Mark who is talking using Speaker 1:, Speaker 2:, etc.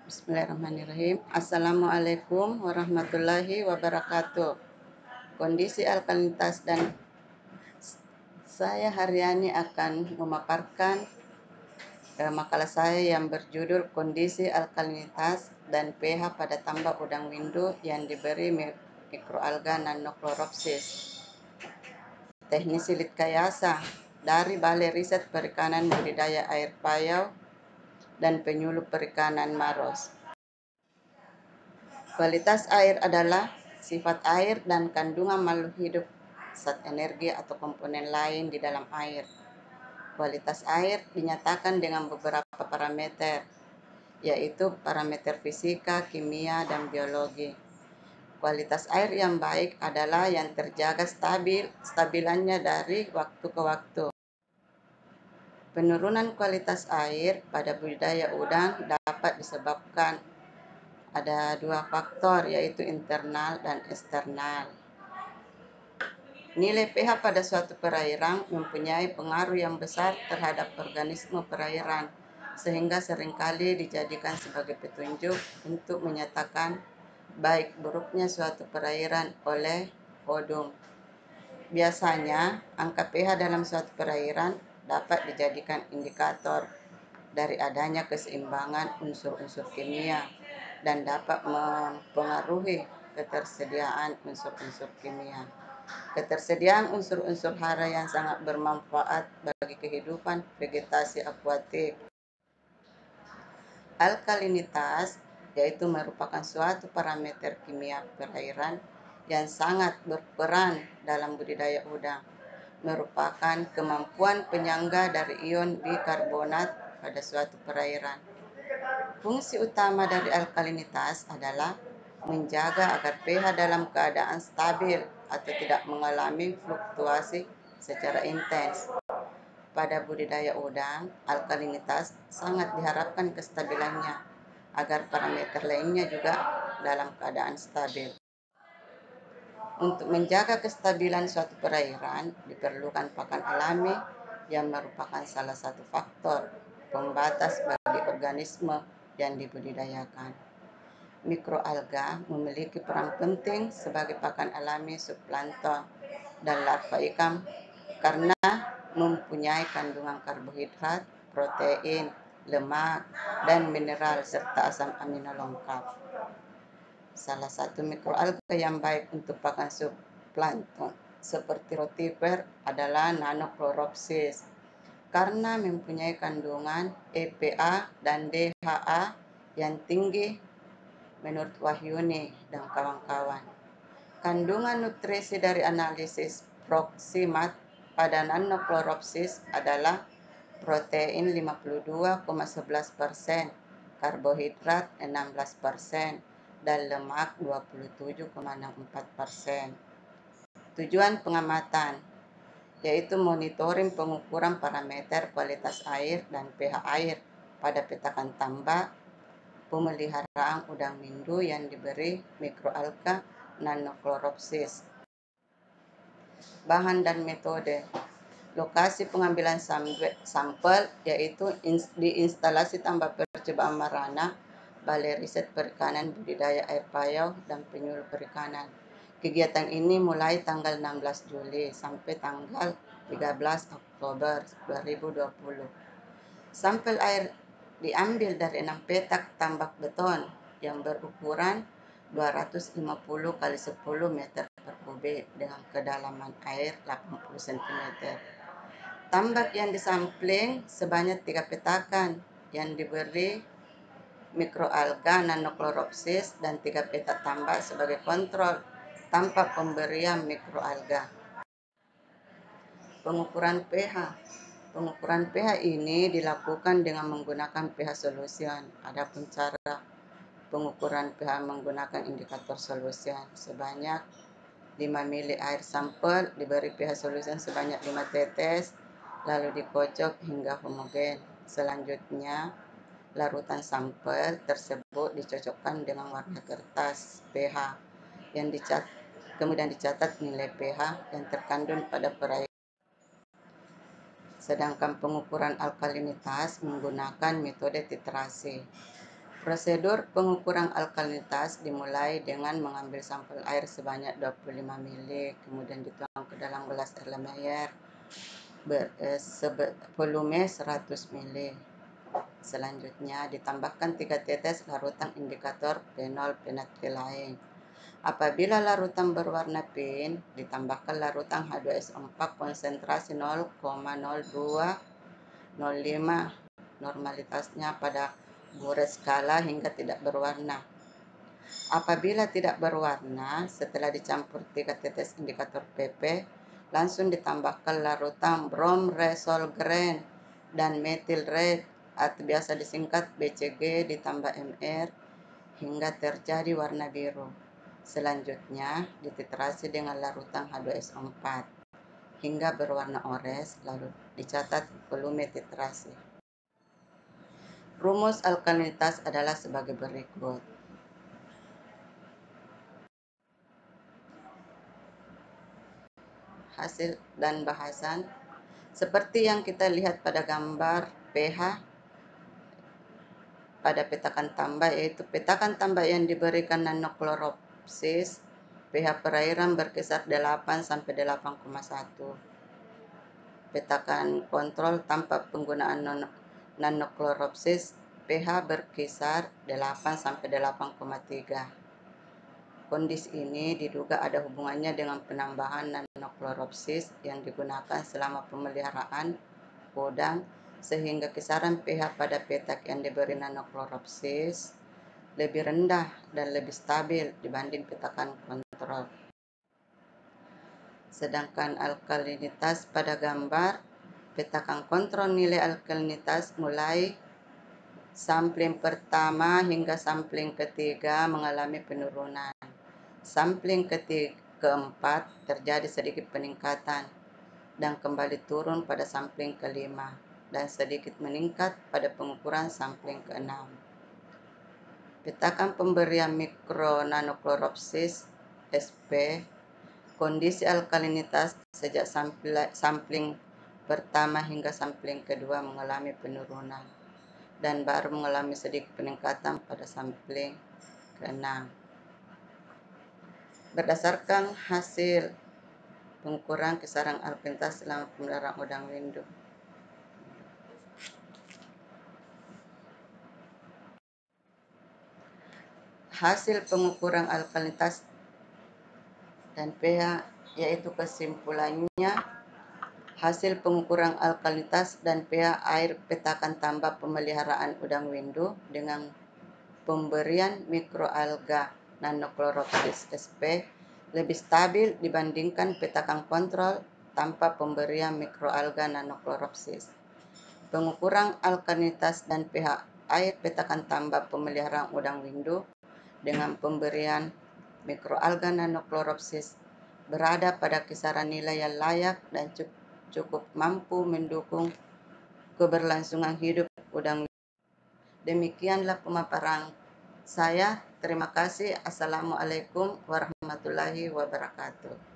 Speaker 1: Bismillahirrahmanirrahim. Assalamualaikum warahmatullahi wabarakatuh. Kondisi alkalinitas dan saya hari ini akan memaparkan makalah saya yang berjudul Kondisi Alkalinitas dan pH pada tambak udang windu yang diberi mikroalga Nanochloropsis. Teknisi Litkayasa dari Balai Riset Perikanan Budidaya Air Payau dan Penyuluh Perikanan Maros. Kualitas air adalah sifat air dan kandungan makhluk hidup, zat energi atau komponen lain di dalam air. Kualitas air dinyatakan dengan beberapa parameter, yaitu parameter fisika, kimia, dan biologi. Kualitas air yang baik adalah yang terjaga stabilannya dari waktu ke waktu. Penurunan kualitas air pada budidaya udang dapat disebabkan ada dua faktor, yaitu internal dan eksternal. Nilai pH pada suatu perairan mempunyai pengaruh yang besar terhadap organisme perairan, sehingga seringkali dijadikan sebagai petunjuk untuk menyatakan baik buruknya suatu perairan oleh ODUM. Biasanya, angka pH dalam suatu perairan dapat dijadikan indikator dari adanya keseimbangan unsur-unsur kimia dan dapat mempengaruhi ketersediaan unsur-unsur kimia. Ketersediaan unsur-unsur hara yang sangat bermanfaat bagi kehidupan vegetasi akuatik. Alkalinitas yaitu merupakan suatu parameter kimia perairan yang sangat berperan dalam budidaya udang. Merupakan kemampuan penyangga dari ion bikarbonat pada suatu perairan. Fungsi utama dari alkalinitas adalah menjaga agar pH dalam keadaan stabil atau tidak mengalami fluktuasi secara intens. Pada budidaya udang, alkalinitas sangat diharapkan kestabilannya agar parameter lainnya juga dalam keadaan stabil. Untuk menjaga kestabilan suatu perairan, diperlukan pakan alami yang merupakan salah satu faktor pembatas bagi organisme yang dibudidayakan. Mikroalga memiliki peran penting sebagai pakan alami subplankton dan larva ikan karena mempunyai kandungan karbohidrat, protein, lemak, dan mineral serta asam amino lengkap. Salah satu mikroalga yang baik untuk pakan subplankton seperti rotifer adalah Nanochloropsis karena mempunyai kandungan EPA dan DHA yang tinggi menurut Wahyuni dan kawan-kawan. Kandungan nutrisi dari analisis Proximat pada Nanochloropsis adalah protein 52,11%, karbohidrat 16%, dan lemak 27,64%. Tujuan pengamatan yaitu monitoring pengukuran parameter kualitas air dan pH air pada petakan tambak pemeliharaan udang windu yang diberi mikroalga Nanochloropsis. Bahan dan metode. Lokasi pengambilan sampel yaitu di instalasi tambak percobaan Marana, Balai Riset Perikanan Budidaya Air Payau dan Penyuluh Perikanan. Kegiatan ini mulai tanggal 16 Juli sampai tanggal 13 Oktober 2020. Sampel air diambil dari 6 petak tambak beton yang berukuran 250 kali 10 meter per kubik dengan kedalaman air 80 cm. Tambak yang disampling sebanyak 3 petakan yang diberi mikroalga Nanochloropsis dan 3 petak tambak sebagai kontrol tanpa pemberian mikroalga. Pengukuran pH. Pengukuran pH ini dilakukan dengan menggunakan pH solution. Adapun cara pengukuran pH menggunakan indikator solution sebanyak 5 mili air sampel diberi pH solution sebanyak 5 tetes, lalu dikocok hingga homogen. Selanjutnya, larutan sampel tersebut dicocokkan dengan warna kertas pH yang kemudian dicatat nilai pH yang terkandung pada perairan. Sedangkan pengukuran alkalinitas menggunakan metode titrasi. Prosedur pengukuran alkalinitas dimulai dengan mengambil sampel air sebanyak 25 ml, kemudian dituang ke dalam gelas Erlenmeyer volume 100 ml. Selanjutnya ditambahkan 3 tetes larutan indikator fenol penethylain. Apabila larutan berwarna pink, ditambahkan larutan H2SO4 konsentrasi 0,0205 normalitasnya pada buret skala hingga tidak berwarna. Apabila tidak berwarna, setelah dicampur 3 tetes indikator PP, langsung ditambahkan larutan brom resolgren dan methyl red atau biasa disingkat BCG ditambah MR hingga terjadi warna biru. Selanjutnya dititrasi dengan larutan H2SO4 hingga berwarna oranye, lalu dicatat volume titrasi. Rumus alkalinitas adalah sebagai berikut. Hasil dan bahasan seperti yang kita lihat pada gambar pH pada petakan tambah, yaitu petakan tambah yang diberikan nanokloropsis pH perairan berkisar 8 sampai 8,1. Petakan kontrol tanpa penggunaan nanokloropsis pH berkisar 8 sampai 8,3. Kondisi ini diduga ada hubungannya dengan penambahan nanokloropsis yang digunakan selama pemeliharaan udang, sehingga kisaran pH pada petak yang diberi nanokloropsis lebih rendah dan lebih stabil dibanding petakan kontrol. Sedangkan alkalinitas pada gambar petakan kontrol, nilai alkalinitas mulai sampling pertama hingga sampling ketiga mengalami penurunan. Sampling keempat terjadi sedikit peningkatan dan kembali turun pada sampling kelima dan sedikit meningkat pada pengukuran sampling keenam. Petakan pemberian mikro nanokloropsis SP, kondisi alkalinitas sejak sampling pertama hingga sampling kedua mengalami penurunan dan baru mengalami sedikit peningkatan pada sampling keenam. Berdasarkan hasil pengukuran kisaran alkalinitas selama pemeliharaan udang windu. Hasil pengukuran alkalinitas dan pH, yaitu kesimpulannya, hasil pengukuran alkalinitas dan pH air petakan tambah pemeliharaan udang windu dengan pemberian mikroalga nanokloropsis SP lebih stabil dibandingkan petakan kontrol tanpa pemberian mikroalga nanokloropsis. Pengukuran alkalinitas dan pH air petakan tambah pemeliharaan udang windu dengan pemberian mikroalga nanokloropsis berada pada kisaran nilai yang layak dan cukup mampu mendukung keberlangsungan hidup udang. Demikianlah pemaparan saya. Terima kasih. Assalamualaikum warahmatullahi wabarakatuh.